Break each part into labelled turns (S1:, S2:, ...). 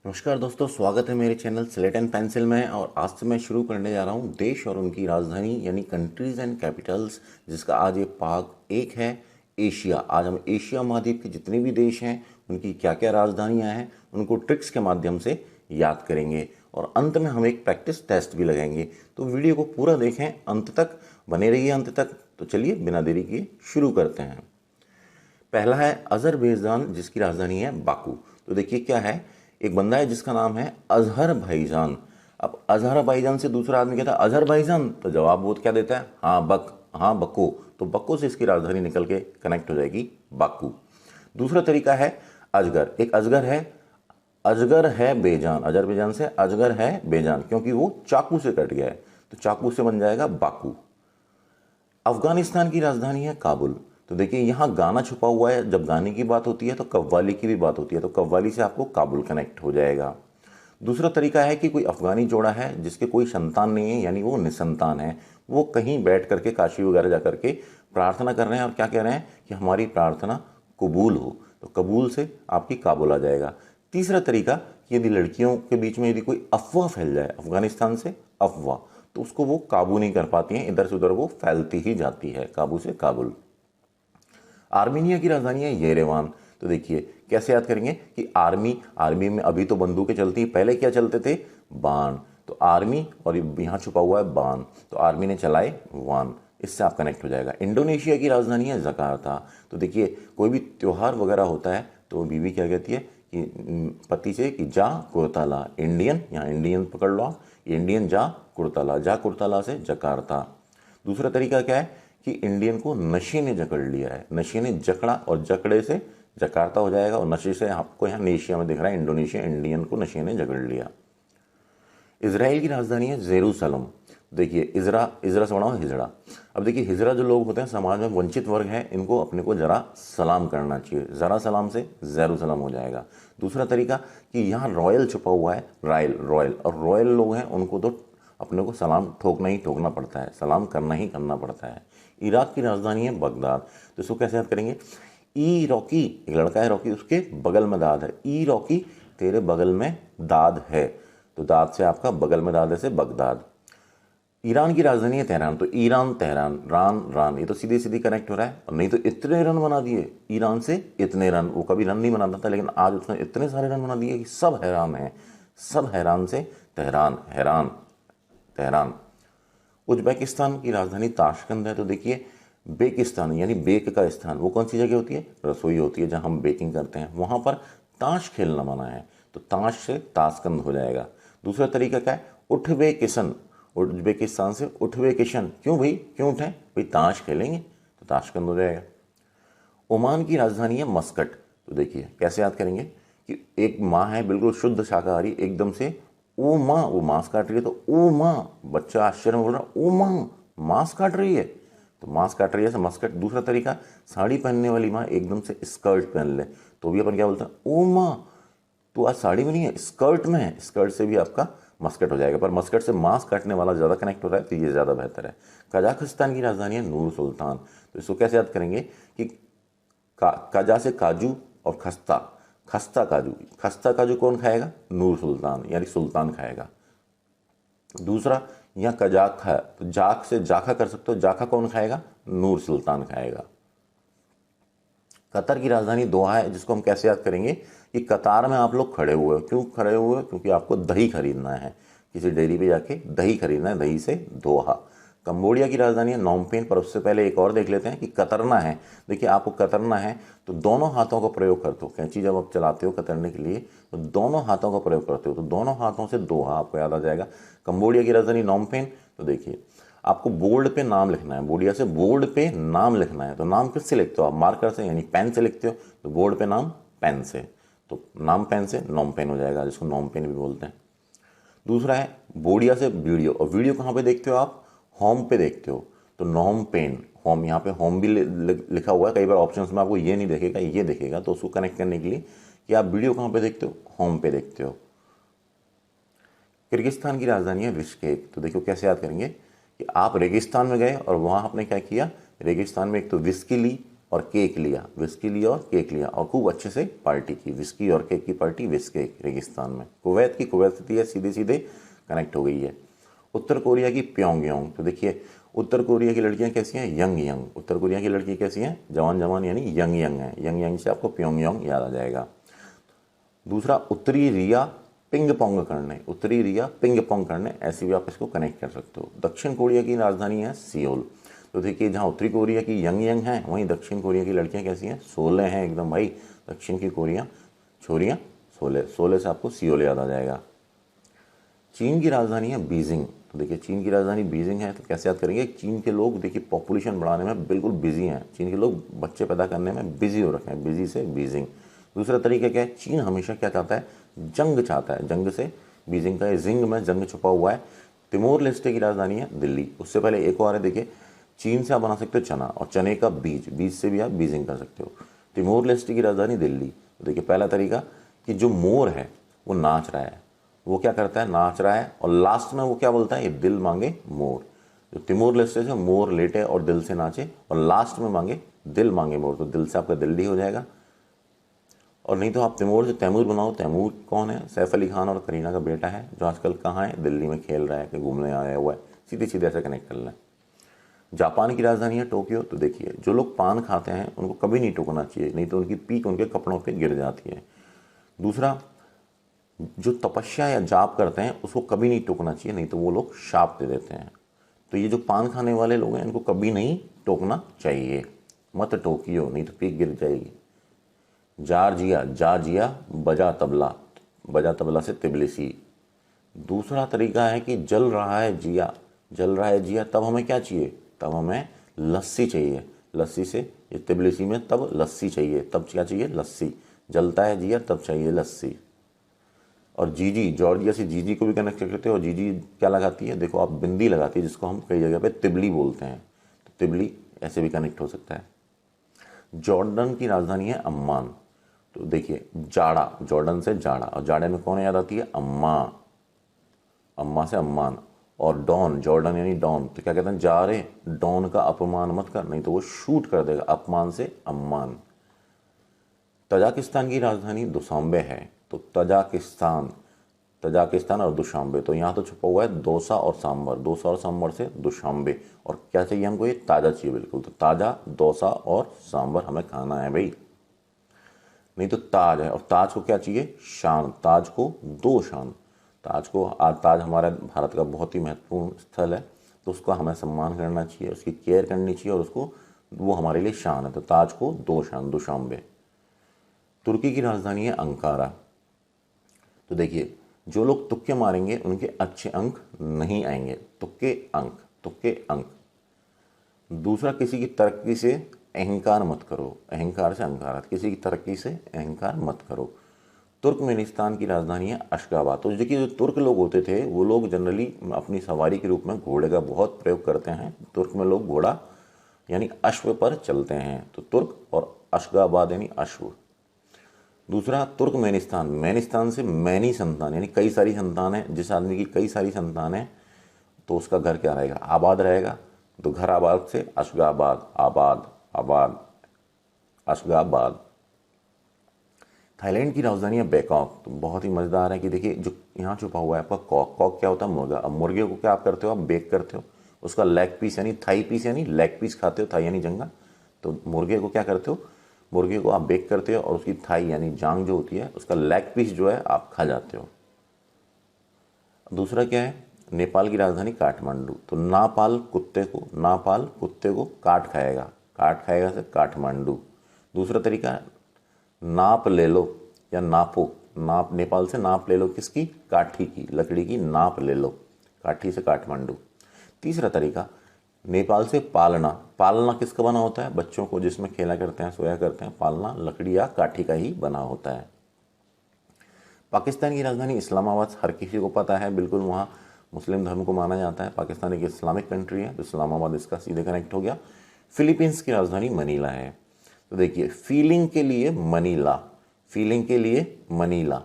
S1: नमस्कार दोस्तों, स्वागत है मेरे चैनल स्लेट एंड पेंसिल में। और आज से मैं शुरू करने जा रहा हूँ देश और उनकी राजधानी यानी कंट्रीज़ एंड कैपिटल्स, जिसका आज ये पार्ट 1 है। एशिया। आज हम एशिया महाद्वीप के जितने भी देश हैं उनकी क्या क्या राजधानियाँ हैं उनको ट्रिक्स के माध्यम से याद करेंगे और अंत में हम एक प्रैक्टिस टेस्ट भी लगाएंगे। तो वीडियो को पूरा देखें, अंत तक बने रहिए अंत तक। तो चलिए बिना देरी किए शुरू करते हैं। पहला है अजरबैजान, जिसकी राजधानी है बाकू। तो देखिए क्या है, एक बंदा है जिसका नाम है अजहर भाईजान। अब अजहर भाईजान से दूसरा आदमी कहता है अजहर भाईजान, तो जवाब वो क्या देता है, हाँ बको। तो बको से इसकी राजधानी निकल के कनेक्ट हो जाएगी बाकू। दूसरा तरीका है अजगर। एक अजगर है बेजान। अजरबैजान से अजगर है बेजान, क्योंकि वो चाकू से कट गया है, तो चाकू से बन जाएगा बाकू। अफगानिस्तान की राजधानी है काबुल। तो देखिए यहाँ गाना छुपा हुआ है, जब गाने की बात होती है तो कव्वाली की भी बात होती है, तो कव्वाली से आपको काबुल कनेक्ट हो जाएगा। दूसरा तरीका है कि कोई अफगानी जोड़ा है जिसके कोई संतान नहीं है, यानी वो निसंतान है, वो कहीं बैठ करके काशी वगैरह जा करके प्रार्थना कर रहे हैं और क्या कह रहे हैं कि हमारी प्रार्थना कबूल हो, तो कबूल से आपकी काबुल आ जाएगा। तीसरा तरीका कि यदि लड़कियों के बीच में यदि कोई अफवाह फैल जाए, अफगानिस्तान से अफवाह, तो उसको वो काबू नहीं कर पाती हैं, इधर से उधर वो फैलती ही जाती है, काबू से काबुल। आर्मीनिया की राजधानी है येरेवान। तो देखिए कैसे याद करेंगे कि आर्मी में अभी तो बंदूकें चलती, पहले क्या चलते थे, बाण। तो आर्मी और यहाँ छुपा हुआ है बाण, तो आर्मी ने चलाए वान, इससे आप कनेक्ट हो जाएगा। इंडोनेशिया की राजधानी है जकार्ता। तो देखिए कोई भी त्यौहार वगैरह होता है तो बीवी क्या कहती है कि पति से कि जा कुर्ताला, इंडियन, यहाँ इंडियन पकड़ लो आप, इंडियन जा कुर्ताला से जकार्ता। दूसरा तरीका क्या है कि इंडियन को नशे ने जकड़ लिया है, नशे ने जकड़ा और जकड़े से जकार्ता हो जाएगा, और नशे से आपको यहाँ नेशिया में दिख रहा है इंडोनेशिया, इंडियन को नशे ने जकड़ लिया। इसराइल की राजधानी है जेरूसलम। देखिए इजरा से बना हुआ हिजड़ा। अब देखिए हिजड़ा जो लोग होते हैं समाज में वंचित वर्ग है, इनको अपने को जरा सलाम करना चाहिए, जरा सलाम से जेरूसलम हो जाएगा। दूसरा तरीका कि यहाँ रॉयल छुपा हुआ है, रॉयल, और रॉयल लोग हैं उनको तो अपने को सलाम ठोकना ही ठोकना पड़ता है, सलाम करना ही करना पड़ता है। इराक की राजधानी है बगदाद। तो इसको कैसे याद करेंगे, ई रॉकी, एक लड़का है रॉकी, उसके बगल में दाद है, ई रॉकी तेरे बगल में दाद है, तो दाद से आपका बगल में दाद है से बगदाद। ईरान की राजधानी है तेहरान। तो ईरान तेहरान, रान, ये तो सीधे सीधे कनेक्ट हो रहा है, और नहीं तो इतने रन बना दिए ईरान से, इतने रन, वो कभी रन नहीं बनाता था लेकिन आज उसने इतने सारे रन बना दिए कि सब हैरान हैं, सब हैरान से तेहरान, तेहरान। उज्बेकिस्तान की राजधानी ताशकंद है। तो देखिए बेकिस्तान यानी बेक का स्थान, वो कौन सी जगह होती है, रसोई होती है जहां हम बेकिंग करते हैं, वहां पर ताश खेलना मना है, तो ताश से ताशकंद हो जाएगा। दूसरा तरीका क्या है, उठबेकिसन, उज्बेकिस्तान से उठबेकिशन, क्यों भाई, क्यों उठे भाई, ताश खेलेंगे, तो ताशकंद हो जाएगा। ओमान की राजधानी है मस्कट। तो देखिए कैसे याद करेंगे कि एक माँ है बिल्कुल शुद्ध शाकाहारी, एकदम से ओ माँ, वो मांस काट रही है, तो ओ माँ, बच्चा आश्चर्य में बोल रहा ओ माँ मांस काट रही है, तो मांस काट रही है से मस्कट। दूसरा तरीका, साड़ी पहनने वाली माँ एकदम से स्कर्ट पहन ले, तो भी अपन क्या बोलते हैं, ओ माँ तो आज साड़ी में नहीं है, स्कर्ट में है, स्कर्ट से भी आपका मस्कट हो जाएगा, पर मस्कट से मांस काटने वाला ज़्यादा कनेक्ट हो रहा है, तो ये ज़्यादा बेहतर है। कजाकिस्तान की राजधानी है नूर सुल्तान। तो इसको कैसे याद करेंगे कि काजा से काजू और खस्ता, खस्ता काजू कौन खाएगा, नूर सुल्तान यानी सुल्तान खाएगा। दूसरा यहाँ कजाक है, तो जाक से जाखा कर सकते हो, जाखा कौन खाएगा, नूर सुल्तान खाएगा। कतर की राजधानी दोहा है, जिसको हम कैसे याद करेंगे कि कतार में आप लोग खड़े हुए हो, क्यों खड़े हुए हो, क्योंकि आपको दही खरीदना है, किसी डेयरी पे जाके दही खरीदना है, दही से दोहा। कंबोडिया की राजधानी है नोमपेन। पर उससे पहले एक और देख लेते हैं कि कतरना है। देखिए आपको कतरना है तो दोनों हाथों का प्रयोग करते हो, कैंची जब आप चलाते हो कतरने के लिए तो दोनों हाथों का प्रयोग करते हो, तो दोनों हाथों से दोहा आपको याद आ जाएगा। कंबोडिया की राजधानी नोमपेन। तो देखिए आपको बोर्ड पे नाम लिखना है, बोर्डिया से बोर्ड पे नाम लिखना है, तो नाम किससे लिखते हो आप, मार्कर से यानी पेन से लिखते हो, तो बोर्ड पे नाम पेन से, तो नाम पेन से नोम पेन हो जाएगा, जिसको नोम पेन भी बोलते हैं। दूसरा है बोडिया से वीडियो, और वीडियो कहाँ पे देखते हो आप, होम पे देखते हो, तो नोम पेन, होम, यहाँ पे होम भी लिखा हुआ है, कई बार ऑप्शंस में आपको ये नहीं देखेगा, ये देखेगा, तो उसको कनेक्ट करने के लिए कि आप वीडियो कहाँ पे देखते हो, होम पे देखते हो। किर्गिस्तान की राजधानी है बिश्केक। तो देखो कैसे याद करेंगे कि आप रेगिस्तान में गए और वहाँ आपने क्या किया, रेगिस्तान में एक तो विस्की ली, और केक लिया, विस्की लिया और केक लिया और खूब अच्छे से पार्टी की। विस्की और केक की पार्टी विस्केक रेगिस्तान में। कुवैत की कुवैत है, सीधे सीधे कनेक्ट हो गई है। उत्तर कोरिया की प्योंगयांग, तो देखिए उत्तर कोरिया की लड़कियां कैसी हैं, यंग यंग। उत्तर कोरिया की लड़की कैसी हैं, जवान जवान यानी यंग यंग है। यंग यंग से आपको प्योंगयांग याद आ जाएगा। दूसरा उत्तरी रिया पिंग पोंग करने, उत्तरी रिया पिंग पोंग करने, ऐसे भी आप इसको कनेक्ट कर सकते हो। दक्षिण कोरिया की राजधानी है सियोल। तो देखिए जहाँ उत्तरी कोरिया की यंग यंग है, वहीं दक्षिण कोरिया की लड़कियां कैसी हैं, सोले हैं एकदम भाई। दक्षिण की कोरिया छोरियाँ सोले, सोले से आपको सियोल याद आ जाएगा। चीन की राजधानी है बीजिंग। तो देखिए चीन की राजधानी बीजिंग है, तो कैसे याद करेंगे। चीन के लोग देखिए पॉपुलेशन बढ़ाने में बिल्कुल बिजी हैं। चीन के लोग बच्चे पैदा करने में बिजी हो रखे हैं, बिजी से बीजिंग। दूसरा तरीका क्या है, चीन हमेशा क्या चाहता है, जंग चाहता है। जंग से बीजिंग का जिंग में जंग छुपा हुआ है। तिमोर लेस्टे की राजधानी है दिल्ली। उससे पहले एक और है, देखिए चीन से आप बना सकते हो चना और चने का बीज, बीज से भी आप बीजिंग कर सकते हो। तिमोर लेस्टे की राजधानी दिल्ली। तो देखिए पहला तरीका कि जो मोर है वो नाच रहा है, वो क्या करता है, नाच रहा है और लास्ट में वो क्या बोलता है, ये दिल मांगे मोर। जो तिमोर लेस्टे से मोर लेटे और दिल से नाचे और लास्ट में मांगे दिल मांगे मोर, तो दिल से आपका दिल्ली हो जाएगा। और नहीं तो आप तिमोर से तैमूर बनाओ। तैमूर कौन है, सैफ अली खान और करीना का बेटा है, जो आजकल कहाँ है, दिल्ली में खेल रहा है कि घूमने आया हुआ है। सीधे सीधे ऐसे कनेक्ट कर लें। जापान की राजधानी है टोक्यो। तो देखिए जो लोग पान खाते हैं उनको कभी नहीं टोकना चाहिए, नहीं तो उनकी पीक उनके कपड़ों पे गिर जाती है। दूसरा, जो तपस्या या जाप करते हैं उसको कभी नहीं टोकना चाहिए, नहीं तो वो लोग शाप दे देते हैं। तो ये जो पान खाने वाले लोग हैं इनको कभी नहीं टोकना चाहिए, मत टोकियो नहीं तो पीक गिर जाएगी। जार्जिया, जार्जिया बजा तबला, बजा तबला से तिबलिसी। दूसरा तरीका है कि जल रहा है जिया, जल रहा है जिया, तब हमें क्या चाहिए, तब हमें लस्सी चाहिए। लस्सी से ये तिबलिसी में तब लस्सी चाहिए, तब क्या चाहिए, लस्सी। जलता है जिया तब चाहिए लस्सी। और जीजी, जॉर्जिया से जीजी को भी कनेक्ट करते हैं। और जीजी क्या लगाती है, देखो आप बिंदी लगाती है, जिसको हम कई जगह पे तिबली बोलते हैं, तो तिबली ऐसे भी कनेक्ट हो सकता है। जॉर्डन की राजधानी है अम्मान। तो देखिए जाड़ा, जॉर्डन से जाड़ा, और जाड़े में कौन याद आती है, अम्मा, अम्मा से अम्मान। और डॉन, जॉर्डन यानी डॉन, तो क्या कहते हैं, जा रे डॉन का अपमान मत कर, नहीं तो वो शूट कर देगा। अपमान से अम्मान। तजाकिस्तान की राजधानी दुशांबे है। तो तजाकिस्तान, तजाकिस्तान और दुशांबे, तो यहाँ तो छुपा हुआ है डोसा और सांभर, डोसा और सांभर से दुशांबे। और क्या चाहिए हमको, ये ताज़ा चाहिए बिल्कुल, तो ताज़ा डोसा और सांभर हमें खाना है भाई। नहीं तो ताज है, और ताज को क्या चाहिए, शान, ताज को दो शान। ताज को, आज ताज हमारा भारत का बहुत ही महत्वपूर्ण स्थल है, तो उसका हमें सम्मान करना चाहिए, उसकी केयर करनी चाहिए, और उसको, वो हमारे लिए शान है। तो ताज को दो शान, दुशांबे। तुर्की की राजधानी है अंकारा। तो देखिए जो लोग तुक्के मारेंगे उनके अच्छे अंक नहीं आएंगे, तुक्के अंक, तुक्के अंक। दूसरा, किसी की तरक्की से अहंकार मत करो, अहंकार से अहंकार, किसी की तरक्की से अहंकार मत करो। तुर्कमेनिस्तान की राजधानी है अशगाबाद। तो देखिए जो तुर्क लोग होते थे वो लोग जनरली अपनी सवारी के रूप में घोड़े का बहुत प्रयोग करते हैं। तुर्क में लोग घोड़ा यानी अश्व पर चलते हैं, तो तुर्क और अशगाबाद यानी अश्व। दूसरा, तुर्कमेनिस्तान, मैनिस्तान से मैनी संतान यानी कई सारी संतान है। जिस आदमी की कई सारी संतान है तो उसका घर क्या रहेगा, आबाद रहेगा। तो घर आबाद से अशगाबाद, आबाद, आबाद, अशगाबाद। थाईलैंड की राजधानी है बैंकॉक। तो बहुत ही मज़ेदार है कि देखिए जो यहाँ छुपा हुआ है आपका कॉक, कॉक क्या होता है, मुर्गा। अब मुर्गे को क्या आप करते हो, आप बेक करते हो, उसका लेग पीस यानी थाई पीस यानी लेग पीस खाते हो, थाई यानी जंगा। तो मुर्गे को क्या करते हो, मुर्गे को आप बेक करते हो और उसकी थाई यानी जांग जो होती है उसका लेग पीस जो है आप खा जाते हो। दूसरा क्या है, नेपाल की राजधानी काठमांडू। तो नापाल कुत्ते को, नापाल कुत्ते को काट खाएगा, काट खाएगा से काठमांडू। दूसरा तरीका है नाप ले लो या नापो, नाप, नेपाल से नाप ले लो, किसकी, काठी की, लकड़ी की नाप ले लो, काठी से काठमांडू। तीसरा तरीका नेपाल से पालना, पालना किसका बना होता है, बच्चों को जिसमें खेला करते हैं, सोया करते हैं, पालना लकड़ी या काठी का ही बना होता है। पाकिस्तान की राजधानी इस्लामाबाद, हर किसी को पता है, बिल्कुल वहाँ मुस्लिम धर्म को माना जाता है। पाकिस्तान एक इस्लामिक कंट्री है, तो इस्लामाबाद इसका सीधे कनेक्ट हो गया। फिलीपींस की राजधानी मनीला है। तो देखिए फीलिंग के लिए मनीला, फीलिंग के लिए मनीला।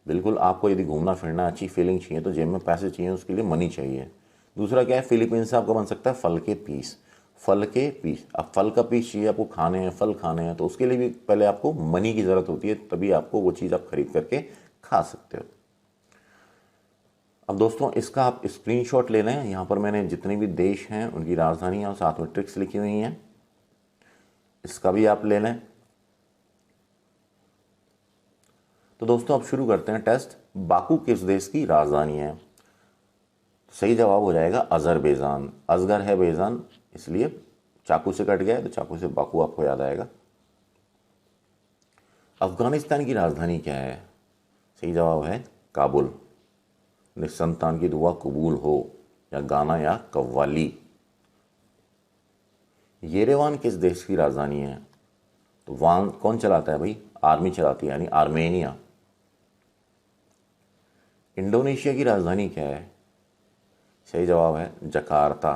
S1: बिल्कुल आपको यदि घूमना फिरना अच्छी फीलिंग चाहिए तो जेब में पैसे चाहिए, उसके लिए मनी चाहिए। दूसरा क्या है, फिलीपींस से आपका बन सकता है फल के पीस। फल के पीस। अब फल का पीस चाहिए आपको, खाने हैं, फल खाने हैं, तो उसके लिए भी पहले आपको मनी की ज़रूरत होती है, तभी आपको वो चीज़ आप खरीद करके खा सकते हो। अब दोस्तों इसका आप स्क्रीनशॉट ले लें। यहाँ पर मैंने जितने भी देश हैं उनकी राजधानियाँ और साथ में ट्रिक्स लिखी हुई हैं, इसका भी आप ले लें। तो दोस्तों अब शुरू करते हैं टेस्ट। बाकू किस देश की राजधानी है? सही जवाब हो जाएगा अजरबैजान। असगर है बेजान, इसलिए चाकू से कट गया है, तो चाकू से बाकू आपको याद आएगा। अफगानिस्तान की राजधानी क्या है? सही जवाब है काबुल। निसंतान की दुआ कबूल हो, या गाना या कव्वाली। येरेवान किस देश की राजधानी है? तो वान कौन चलाता है भाई? आर्मी चलाती है, यानी आर्मेनिया। इंडोनेशिया की राजधानी क्या है? सही जवाब है जकार्ता।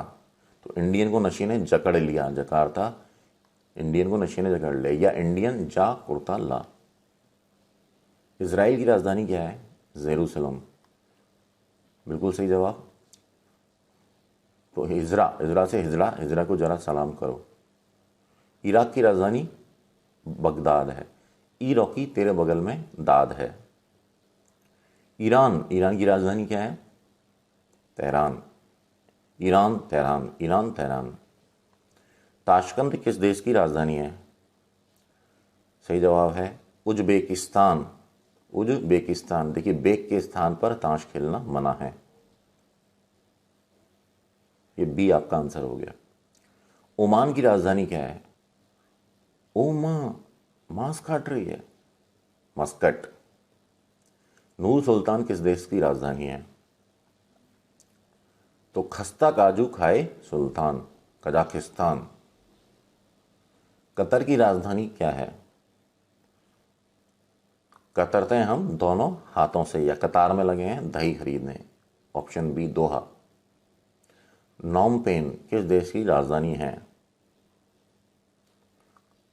S1: तो इंडियन को नशे ने जकड़ लिया, जकार्ता इंडियन को नशे ने जकड़ लिया, या इंडियन जा कुर्ता ला। इजराइल की राजधानी क्या है? जेरूसलम। बिल्कुल सही जवाब। तो हिजरा, हिजरा से हिजड़ा, हिजरा को जरा सलाम करो। इराक की राजधानी बगदाद है। ई रॉकी तेरे बगल में दाद है। ईरान, ईरान की राजधानी क्या है? Tehran. Iran Tehran, Iran Tehran. Tashkent किस देश की राजधानी है? सही जवाब है उज्बेकिस्तान। उज्बेकिस्तान। देखिए बेक के स्थान पर ताश खेलना मना है। ये बी आपका आंसर हो गया। ओमान की राजधानी क्या है? ओ माँ, मांस काट रही है। मस्कट। नूर सुल्तान किस देश की राजधानी है? तो खस्ता काजू खाए सुल्तान, कजाकिस्तान। कतर की राजधानी क्या है? कतरते हैं हम दोनों हाथों से, या कतार में लगे हैं दही खरीदने। ऑप्शन बी दोहा। नॉम पेन किस देश की राजधानी है?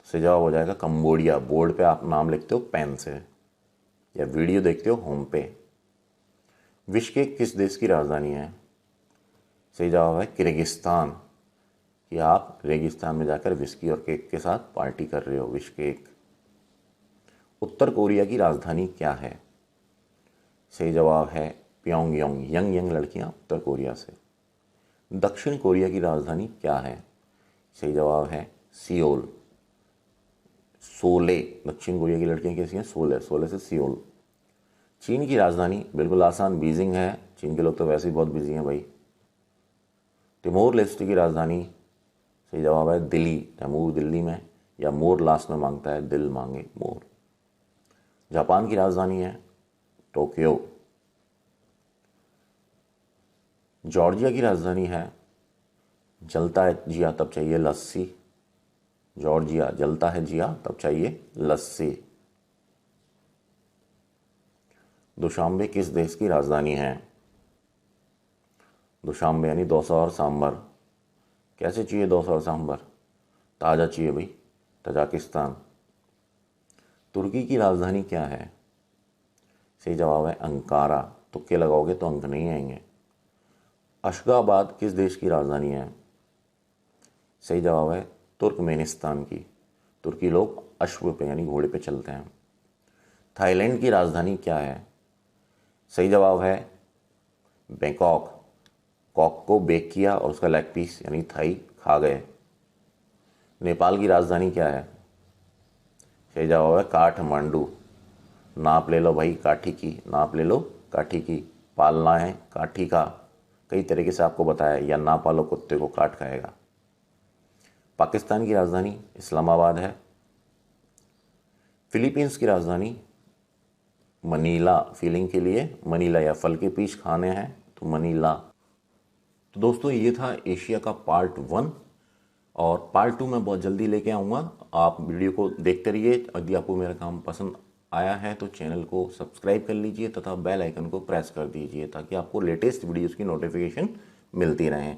S1: से जवाब हो जाएगा कंबोडिया। बोर्ड पे आप नाम लिखते हो पेन से, या वीडियो देखते हो होम पे। बिश्केक किस देश की राजधानी है? सही जवाब है किर्गिस्तान। कि आप रेगिस्तान में जाकर विस्की और केक के साथ पार्टी कर रहे हो, बिश्केक। उत्तर कोरिया की राजधानी क्या है? सही जवाब है प्योंगयांग। यंग यंग लड़कियां उत्तर कोरिया से। दक्षिण कोरिया की राजधानी क्या है? सही जवाब है सियोल। सोले। दक्षिण कोरिया की लड़कियां कैसी हैं? सोले, सोले से सियोल। चीन की राजधानी बिल्कुल आसान, बीजिंग है। चीन के लोग तो वैसे ही बहुत बिजी हैं भाई। तिमोर लेस्टे की राजधानी, सही जवाब है दिल्ली। तैमूर दिल्ली में, या मोर लास्ट में मांगता है, दिल मांगे मोर। जापान की राजधानी है टोक्यो। जॉर्जिया की राजधानी है जलता है जिया तब चाहिए लस्सी। जॉर्जिया, जलता है जिया तब चाहिए लस्सी। दुशांबे किस देश की राजधानी है? दुशांबे यानी डोसा और सांभर। कैसे चाहिए डोसा और सांभर? ताज़ा चाहिए भाई, तजाकिस्तान। तुर्की की राजधानी क्या है? सही जवाब है अंकारा। तुक्के लगाओगे तो अंक नहीं आएंगे। अशगाबाद किस देश की राजधानी है? सही जवाब है तुर्कमेनिस्तान की। तुर्की लोग अश्व पे यानी घोड़े पे चलते हैं। थाईलैंड की राजधानी क्या है? सही जवाब है बैंकॉक। कॉक को बेक किया और उसका लेग पीस यानी थाई खा गए। नेपाल की राजधानी क्या है? सही जवाब है काठमांडू। नाप ले लो भाई काठी की, नाप ले लो काठी की। पालना है काठी का, कई तरीके से आपको बताया, या ना पालो कुत्ते को काट खाएगा। पाकिस्तान की राजधानी इस्लामाबाद है। फिलीपींस की राजधानी मनीला। फीलिंग के लिए मनीला, या फल के पीस खाने हैं तो मनीला। तो दोस्तों ये था एशिया का पार्ट 1, और पार्ट 2 मैं बहुत जल्दी लेके आऊँगा। आप वीडियो को देखते रहिए। यदि आपको मेरा काम पसंद आया है तो चैनल को सब्सक्राइब कर लीजिए तथा बेल आइकन को प्रेस कर दीजिए, ताकि आपको लेटेस्ट वीडियोस की नोटिफिकेशन मिलती रहें।